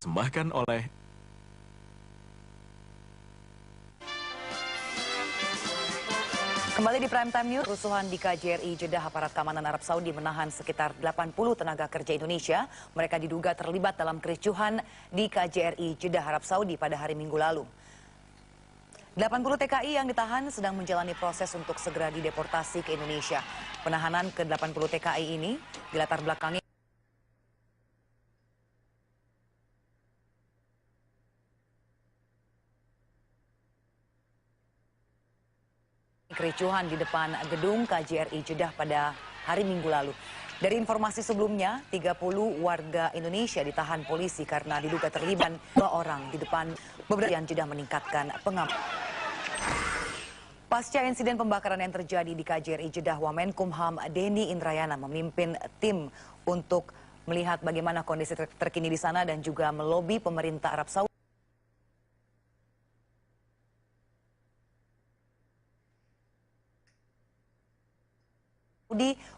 Dipersembahkan oleh Kembali di Prime Time News, kerusuhan di KJRI Jeddah, aparat keamanan Arab Saudi menahan sekitar 80 tenaga kerja Indonesia. Mereka diduga terlibat dalam kericuhan di KJRI Jeddah, Arab Saudi pada hari Minggu lalu. 80 TKI yang ditahan sedang menjalani proses untuk segera dideportasi ke Indonesia. Penahanan ke-80 TKI ini dilatar belakangi kericuhan di depan gedung KJRI Jeddah pada hari Minggu lalu. Dari informasi sebelumnya, 30 warga Indonesia ditahan polisi karena diduga terlibat 2 orang di depan beberapa yang Jeddah meningkatkan pengamanan. Pasca insiden pembakaran yang terjadi di KJRI Jeddah, Wamenkumham Denny Indrayana memimpin tim untuk melihat bagaimana kondisi terkini di sana dan juga melobi pemerintah Arab Saudi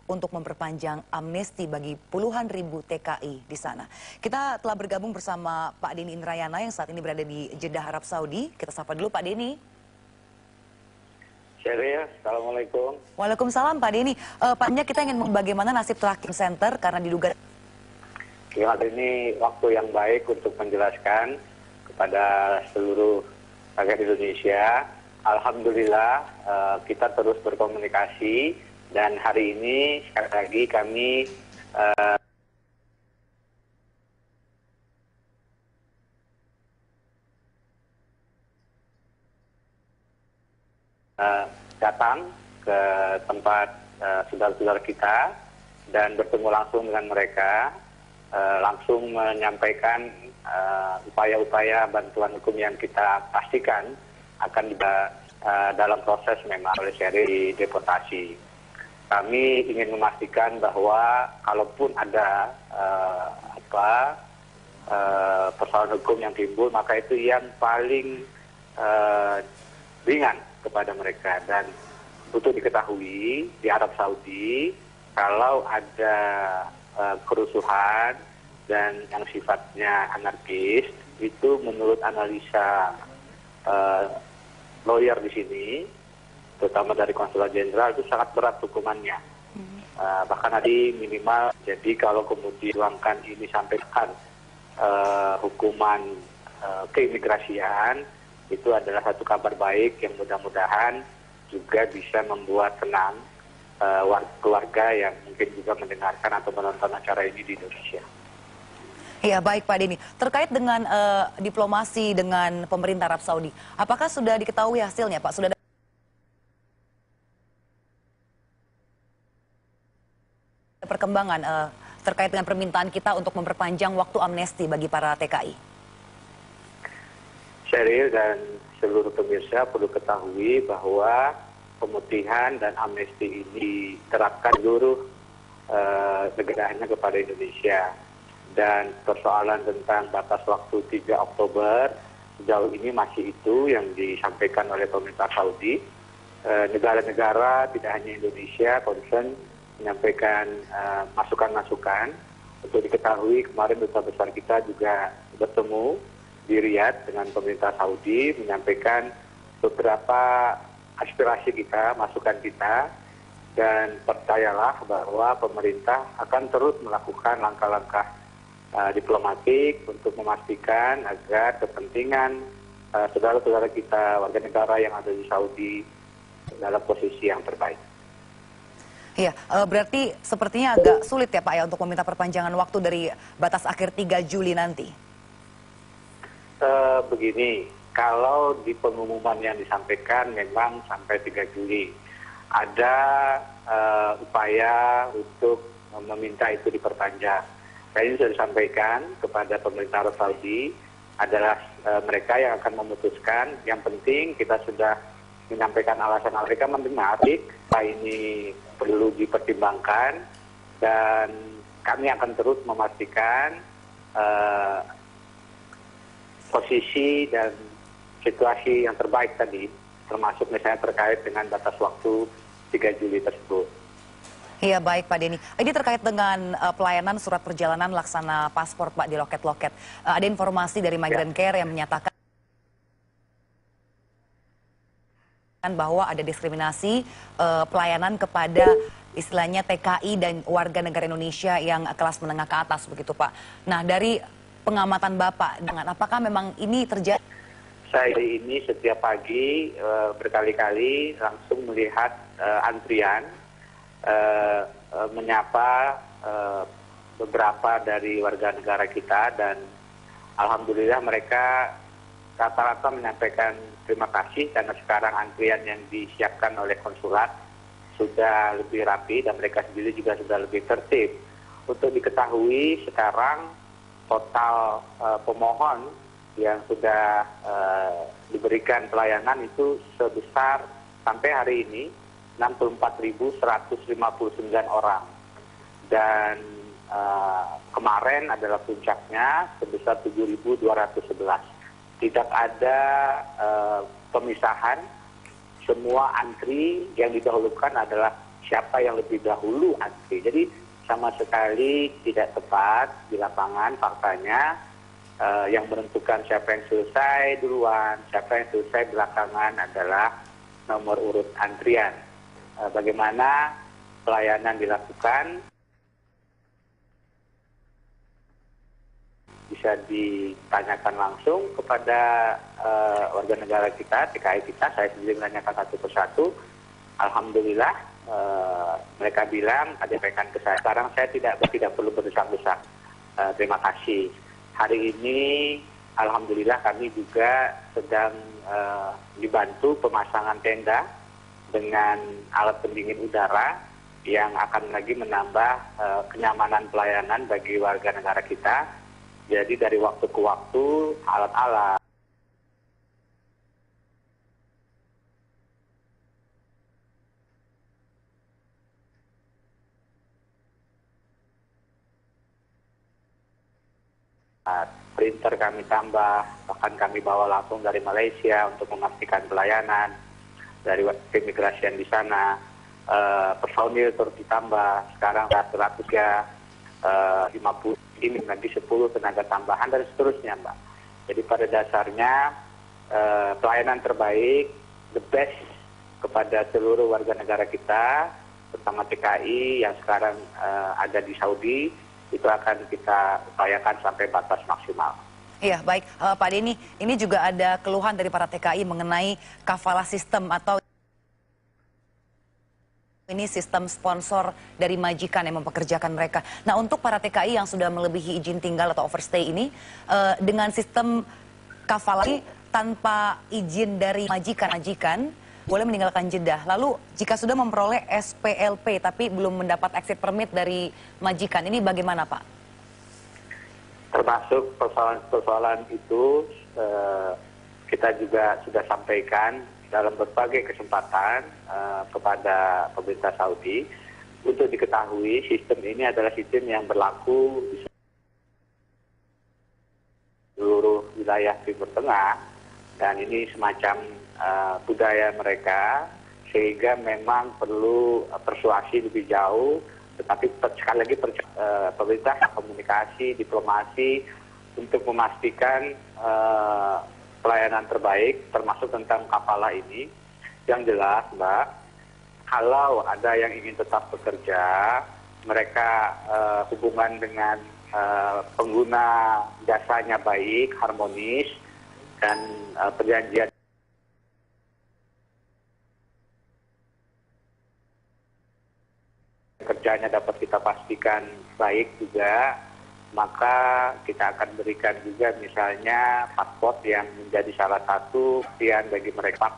untuk memperpanjang amnesti bagi puluhan ribu TKI di sana. Kita telah bergabung bersama Pak Denny Indrayana yang saat ini berada di Jeddah, Arab Saudi. Kita sapa dulu Pak Denny. Assalamualaikum. Waalaikumsalam Pak Denny. Paknya kita ingin bagaimana nasib tracking center karena diduga. Ya, ini waktu yang baik untuk menjelaskan kepada seluruh rakyat Indonesia. Alhamdulillah kita terus berkomunikasi. Dan hari ini sekali lagi kami datang ke tempat saudara-saudara kita dan bertemu langsung dengan mereka, langsung menyampaikan upaya-upaya bantuan hukum yang kita pastikan akan dalam proses memang oleh seri deportasi. Kami ingin memastikan bahwa kalaupun ada persoalan hukum yang timbul, maka itu yang paling ringan kepada mereka. Dan untuk diketahui di Arab Saudi, kalau ada kerusuhan dan yang sifatnya anarkis, itu menurut analisa lawyer di sini, terutama dari konsulat jenderal, itu sangat berat hukumannya. Bahkan tadi minimal, jadi kalau kemudian diuangkan ini sampaikan hukuman keimigrasian, itu adalah satu kabar baik yang mudah-mudahan juga bisa membuat tenang keluarga yang mungkin juga mendengarkan atau menonton acara ini di Indonesia. Iya, baik Pak Denny. Terkait dengan diplomasi dengan pemerintah Arab Saudi, apakah sudah diketahui hasilnya Pak? Sudah perkembangan terkait dengan permintaan kita untuk memperpanjang waktu amnesti bagi para TKI? Sheryl dan seluruh pemirsa perlu ketahui bahwa pemutihan dan amnesti ini diterapkan seluruh negaranya kepada Indonesia. Dan persoalan tentang batas waktu 3 Oktober sejauh ini masih itu yang disampaikan oleh pemerintah Saudi. Negara-negara tidak hanya Indonesia concern menyampaikan masukan-masukan. Untuk diketahui kemarin duta besar kita juga bertemu di Riyadh dengan pemerintah Saudi menyampaikan beberapa aspirasi kita, masukan kita, dan percayalah bahwa pemerintah akan terus melakukan langkah-langkah diplomatik untuk memastikan agar kepentingan saudara-saudara kita warga negara yang ada di Saudi dalam posisi yang terbaik. Iya, berarti sepertinya agak sulit ya Pak ya untuk meminta perpanjangan waktu dari batas akhir 3 Juli nanti. Begini, kalau di pengumuman yang disampaikan memang sampai 3 Juli. Ada upaya untuk meminta itu diperpanjang. Saya ini sudah disampaikan kepada pemerintah Arab Saudi adalah mereka yang akan memutuskan. Yang penting kita sudah menyampaikan alasan mereka mendengar. Ini perlu dipertimbangkan dan kami akan terus memastikan posisi dan situasi yang terbaik tadi, termasuk misalnya terkait dengan batas waktu 3 Juli tersebut. Iya, baik Pak Denny. Ini terkait dengan pelayanan surat perjalanan laksana paspor Pak di loket-loket. Ada informasi dari Migrant Care yang menyatakan bahwa ada diskriminasi pelayanan kepada istilahnya TKI dan warga negara Indonesia yang kelas menengah ke atas begitu Pak. Nah, dari pengamatan Bapak, dengan apakah memang ini terjadi? Saya ini setiap pagi berkali-kali langsung melihat antrian, menyapa beberapa dari warga negara kita, dan alhamdulillah mereka rata-rata menyampaikan terima kasih karena sekarang antrian yang disiapkan oleh konsulat sudah lebih rapi dan mereka sendiri juga sudah lebih tertib. Untuk diketahui sekarang total pemohon yang sudah diberikan pelayanan itu sebesar sampai hari ini 64.159 orang. Dan kemarin adalah puncaknya sebesar 7.211. Tidak ada pemisahan, semua antri yang didahulukan adalah siapa yang lebih dahulu antri. Jadi sama sekali tidak tepat di lapangan faktanya. Yang menentukan siapa yang selesai duluan, siapa yang selesai belakangan adalah nomor urut antrian. Bagaimana pelayanan dilakukan bisa ditanyakan langsung kepada warga negara kita, TKI kita. Saya sendiri menanyakan satu persatu. Alhamdulillah mereka bilang, ada rekan ke saya, sekarang saya tidak perlu berdesak-desak. Terima kasih. Hari ini alhamdulillah kami juga sedang dibantu pemasangan tenda dengan alat pendingin udara yang akan lagi menambah kenyamanan pelayanan bagi warga negara kita. Jadi dari waktu ke waktu alat-alat printer kami tambah, bahkan kami bawa langsung dari Malaysia untuk memastikan pelayanan dari keimigrasian di sana. Personil terus ditambah, sekarang 100 ya 50, ini nanti 10 tenaga tambahan dan seterusnya Mbak. Jadi pada dasarnya pelayanan terbaik, the best kepada seluruh warga negara kita, terutama TKI yang sekarang ada di Saudi, itu akan kita upayakan sampai batas maksimal. Iya, baik. Pak Denny, ini juga ada keluhan dari para TKI mengenai kafalah sistem atau ini sistem sponsor dari majikan yang mempekerjakan mereka. Nah, untuk para TKI yang sudah melebihi izin tinggal atau overstay ini, dengan sistem kafalah ini tanpa izin dari majikan boleh meninggalkan Jeddah. Lalu jika sudah memperoleh SPLP tapi belum mendapat exit permit dari majikan, ini bagaimana Pak? Termasuk persoalan itu kita juga sudah sampaikan dalam berbagai kesempatan kepada pemerintah Saudi. Untuk diketahui sistem ini adalah sistem yang berlaku di seluruh wilayah Timur Tengah, dan ini semacam budaya mereka, sehingga memang perlu persuasi lebih jauh. Tetapi sekali lagi pemerintah komunikasi, diplomasi untuk memastikan pelayanan terbaik, termasuk tentang kafalah ini. Yang jelas Mbak, kalau ada yang ingin tetap bekerja, mereka hubungan dengan pengguna jasanya baik, harmonis, dan perjanjian kerjanya dapat kita pastikan baik juga, maka kita akan berikan juga misalnya paspor yang menjadi salah satu pilihan bagi mereka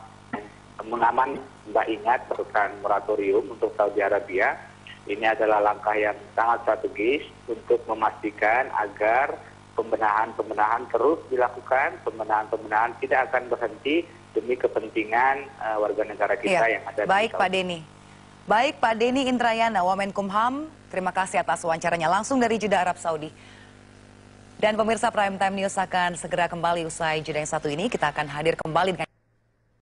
mengaman. Mbak ingat perlukan moratorium untuk Saudi Arabia. Ini adalah langkah yang sangat strategis untuk memastikan agar pembenahan terus dilakukan, pembenahan tidak akan berhenti demi kepentingan warga negara kita yang ada di Saudi. Baik Pak Denny. Baik Pak Denny Indrayana, Wamenkumham, terima kasih atas wawancaranya langsung dari Jeddah, Arab Saudi. Dan pemirsa Prime Time News akan segera kembali usai jeda yang satu ini. Kita akan hadir kembali dengan